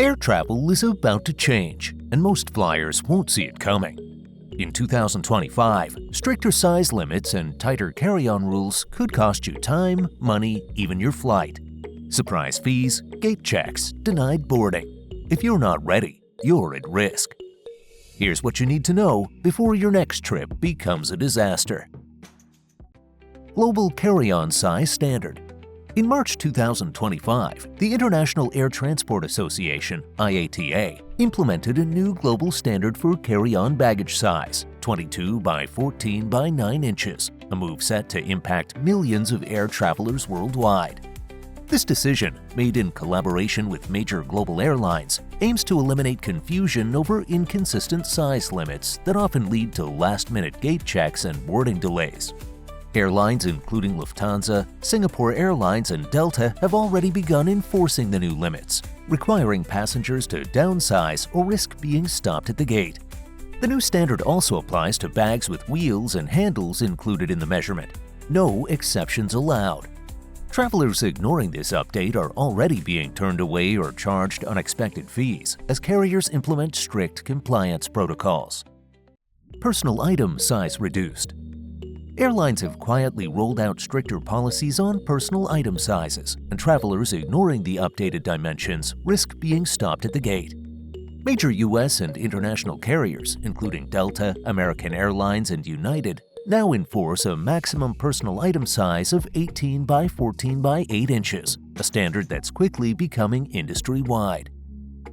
Air travel is about to change, and most flyers won't see it coming. In 2025, stricter size limits and tighter carry-on rules could cost you time, money, even your flight. Surprise fees, gate checks, denied boarding. If you're not ready, you're at risk. Here's what you need to know before your next trip becomes a disaster. Global Carry-On Size Standard. In March 2025, the International Air Transport Association, IATA, implemented a new global standard for carry-on baggage size, 22 by 14 by 9 inches, a move set to impact millions of air travelers worldwide. This decision, made in collaboration with major global airlines, aims to eliminate confusion over inconsistent size limits that often lead to last-minute gate checks and boarding delays. Airlines including Lufthansa, Singapore Airlines, and Delta have already begun enforcing the new limits, requiring passengers to downsize or risk being stopped at the gate. The new standard also applies to bags with wheels and handles included in the measurement. No exceptions allowed. Travelers ignoring this update are already being turned away or charged unexpected fees as carriers implement strict compliance protocols. Personal item size reduced. Airlines have quietly rolled out stricter policies on personal item sizes, and travelers ignoring the updated dimensions risk being stopped at the gate. Major U.S. and international carriers, including Delta, American Airlines, and United, now enforce a maximum personal item size of 18 by 14 by 8 inches, a standard that's quickly becoming industry-wide.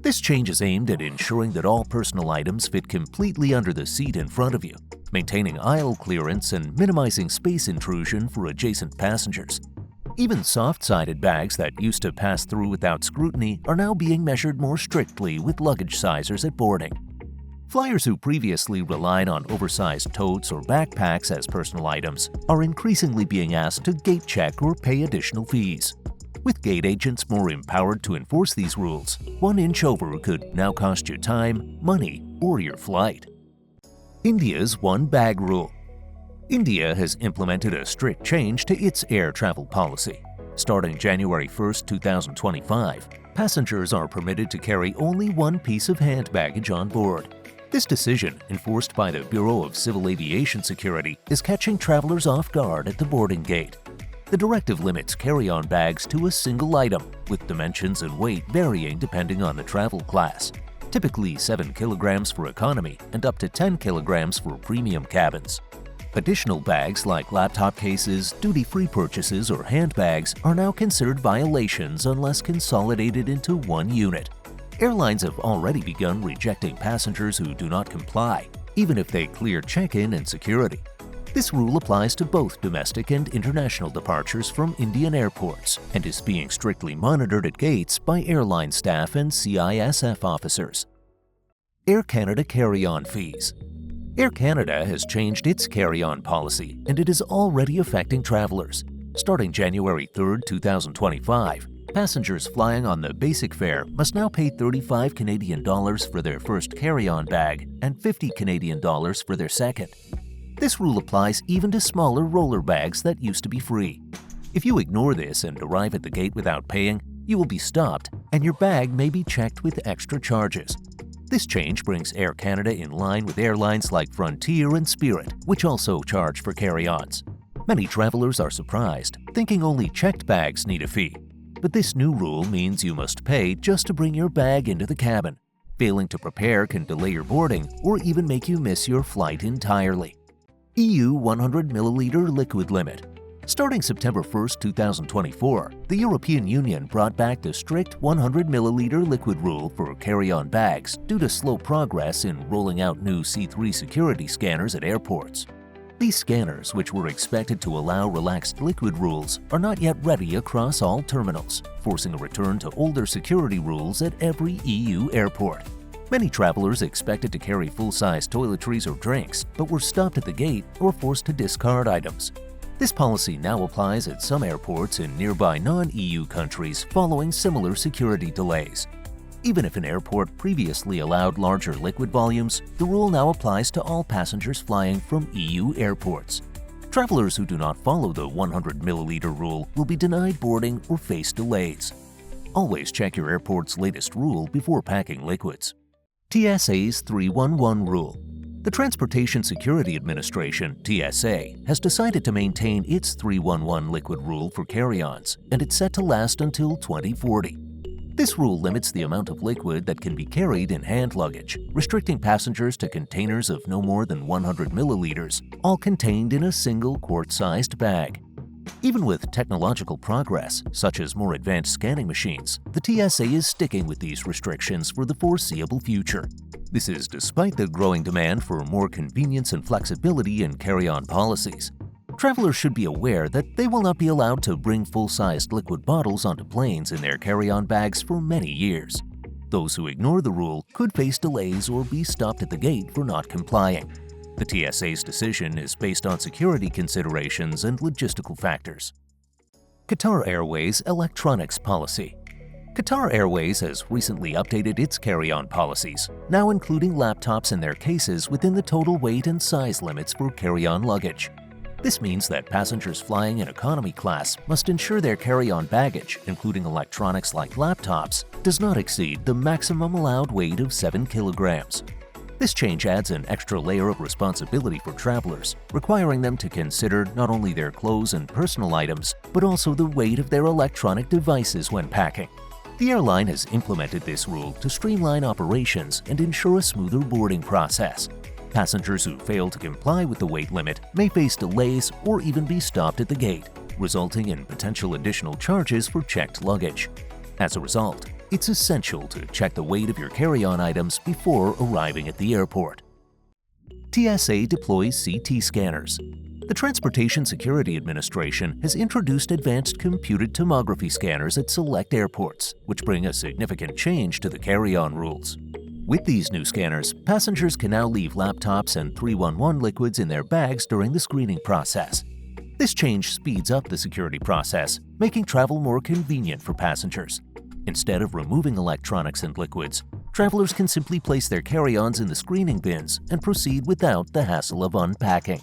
This change is aimed at ensuring that all personal items fit completely under the seat in front of you, maintaining aisle clearance and minimizing space intrusion for adjacent passengers. Even soft-sided bags that used to pass through without scrutiny are now being measured more strictly with luggage sizers at boarding. Flyers who previously relied on oversized totes or backpacks as personal items are increasingly being asked to gate check or pay additional fees. With gate agents more empowered to enforce these rules, 1 inch over could now cost you time, money, or your flight. India's one bag rule. India has implemented a strict change to its air travel policy. Starting January 1, 2025, passengers are permitted to carry only one piece of hand baggage on board. This decision, enforced by the Bureau of Civil Aviation Security, is catching travelers off guard at the boarding gate. The directive limits carry-on bags to a single item, with dimensions and weight varying depending on the travel class, typically 7 kilograms for economy and up to 10 kilograms for premium cabins. Additional bags like laptop cases, duty-free purchases, or handbags are now considered violations unless consolidated into one unit. Airlines have already begun rejecting passengers who do not comply, even if they clear check-in and security. This rule applies to both domestic and international departures from Indian airports and is being strictly monitored at gates by airline staff and CISF officers. Air Canada carry-on fees. Air Canada has changed its carry-on policy, and it is already affecting travelers. Starting January 3, 2025, passengers flying on the basic fare must now pay 35 Canadian dollars for their first carry-on bag and 50 Canadian dollars for their second. This rule applies even to smaller roller bags that used to be free. If you ignore this and arrive at the gate without paying, you will be stopped and your bag may be checked with extra charges. This change brings Air Canada in line with airlines like Frontier and Spirit, which also charge for carry-ons. Many travelers are surprised, thinking only checked bags need a fee. But this new rule means you must pay just to bring your bag into the cabin. Failing to prepare can delay your boarding or even make you miss your flight entirely. EU 100 milliliter liquid limit. Starting September 1, 2024, the European Union brought back the strict 100 milliliter liquid rule for carry-on bags due to slow progress in rolling out new C3 security scanners at airports. These scanners, which were expected to allow relaxed liquid rules, are not yet ready across all terminals, forcing a return to older security rules at every EU airport. Many travelers expected to carry full-size toiletries or drinks, but were stopped at the gate or forced to discard items. This policy now applies at some airports in nearby non-EU countries following similar security delays. Even if an airport previously allowed larger liquid volumes, the rule now applies to all passengers flying from EU airports. Travelers who do not follow the 100 milliliter rule will be denied boarding or face delays. Always check your airport's latest rule before packing liquids. TSA's 311 rule. The Transportation Security Administration, TSA, has decided to maintain its 311 liquid rule for carry-ons, and it's set to last until 2040. This rule limits the amount of liquid that can be carried in hand luggage, restricting passengers to containers of no more than 100 milliliters, all contained in a single quart-sized bag. Even with technological progress, such as more advanced scanning machines, the TSA is sticking with these restrictions for the foreseeable future. This is despite the growing demand for more convenience and flexibility in carry-on policies. Travelers should be aware that they will not be allowed to bring full-sized liquid bottles onto planes in their carry-on bags for many years. Those who ignore the rule could face delays or be stopped at the gate for not complying. The TSA's decision is based on security considerations and logistical factors. Qatar Airways Electronics Policy. Qatar Airways has recently updated its carry-on policies, now including laptops in their cases within the total weight and size limits for carry-on luggage. This means that passengers flying in economy class must ensure their carry-on baggage, including electronics like laptops, does not exceed the maximum allowed weight of 7 kilograms. This change adds an extra layer of responsibility for travelers, requiring them to consider not only their clothes and personal items, but also the weight of their electronic devices when packing. The airline has implemented this rule to streamline operations and ensure a smoother boarding process. Passengers who fail to comply with the weight limit may face delays or even be stopped at the gate, resulting in potential additional charges for checked luggage. As a result, it's essential to check the weight of your carry-on items before arriving at the airport. TSA deploys CT scanners. The Transportation Security Administration has introduced advanced computed tomography scanners at select airports, which bring a significant change to the carry-on rules. With these new scanners, passengers can now leave laptops and 311 liquids in their bags during the screening process. This change speeds up the security process, making travel more convenient for passengers. Instead of removing electronics and liquids, travelers can simply place their carry-ons in the screening bins and proceed without the hassle of unpacking.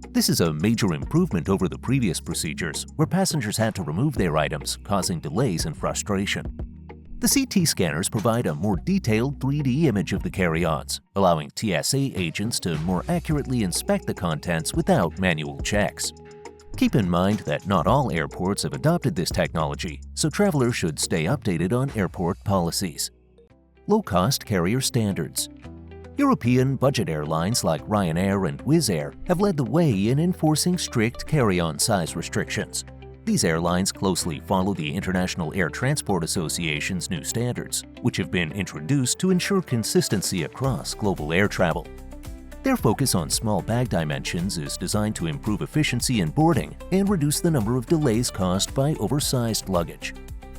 This is a major improvement over the previous procedures, where passengers had to remove their items, causing delays and frustration. The CT scanners provide a more detailed 3D image of the carry-ons, allowing TSA agents to more accurately inspect the contents without manual checks. Keep in mind that not all airports have adopted this technology, so travelers should stay updated on airport policies. Low-cost carrier standards. European budget airlines like Ryanair and Wizz Air have led the way in enforcing strict carry-on size restrictions. These airlines closely follow the International Air Transport Association's new standards, which have been introduced to ensure consistency across global air travel. Their focus on small bag dimensions is designed to improve efficiency in boarding and reduce the number of delays caused by oversized luggage.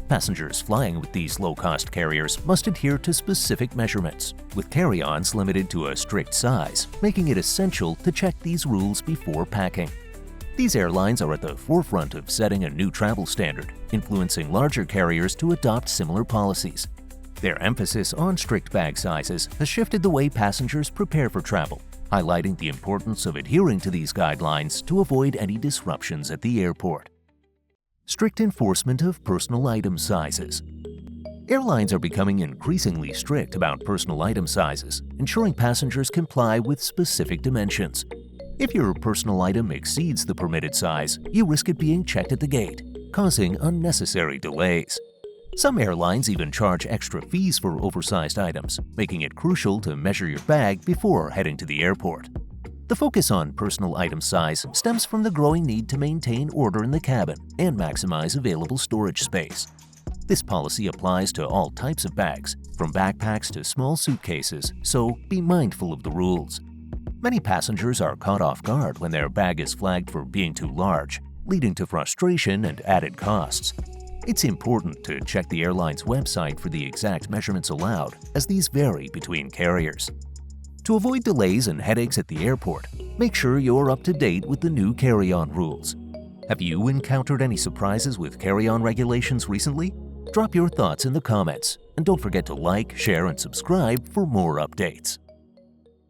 Passengers flying with these low-cost carriers must adhere to specific measurements, with carry-ons limited to a strict size, making it essential to check these rules before packing. These airlines are at the forefront of setting a new travel standard, influencing larger carriers to adopt similar policies. Their emphasis on strict bag sizes has shifted the way passengers prepare for travel, highlighting the importance of adhering to these guidelines to avoid any disruptions at the airport. Strict enforcement of personal item sizes. Airlines are becoming increasingly strict about personal item sizes, ensuring passengers comply with specific dimensions. If your personal item exceeds the permitted size, you risk it being checked at the gate, causing unnecessary delays. Some airlines even charge extra fees for oversized items, making it crucial to measure your bag before heading to the airport. The focus on personal item size stems from the growing need to maintain order in the cabin and maximize available storage space. This policy applies to all types of bags, from backpacks to small suitcases, so be mindful of the rules. Many passengers are caught off guard when their bag is flagged for being too large, leading to frustration and added costs. It's important to check the airline's website for the exact measurements allowed, as these vary between carriers. To avoid delays and headaches at the airport, make sure you're up to date with the new carry-on rules. Have you encountered any surprises with carry-on regulations recently? Drop your thoughts in the comments, and don't forget to like, share, and subscribe for more updates.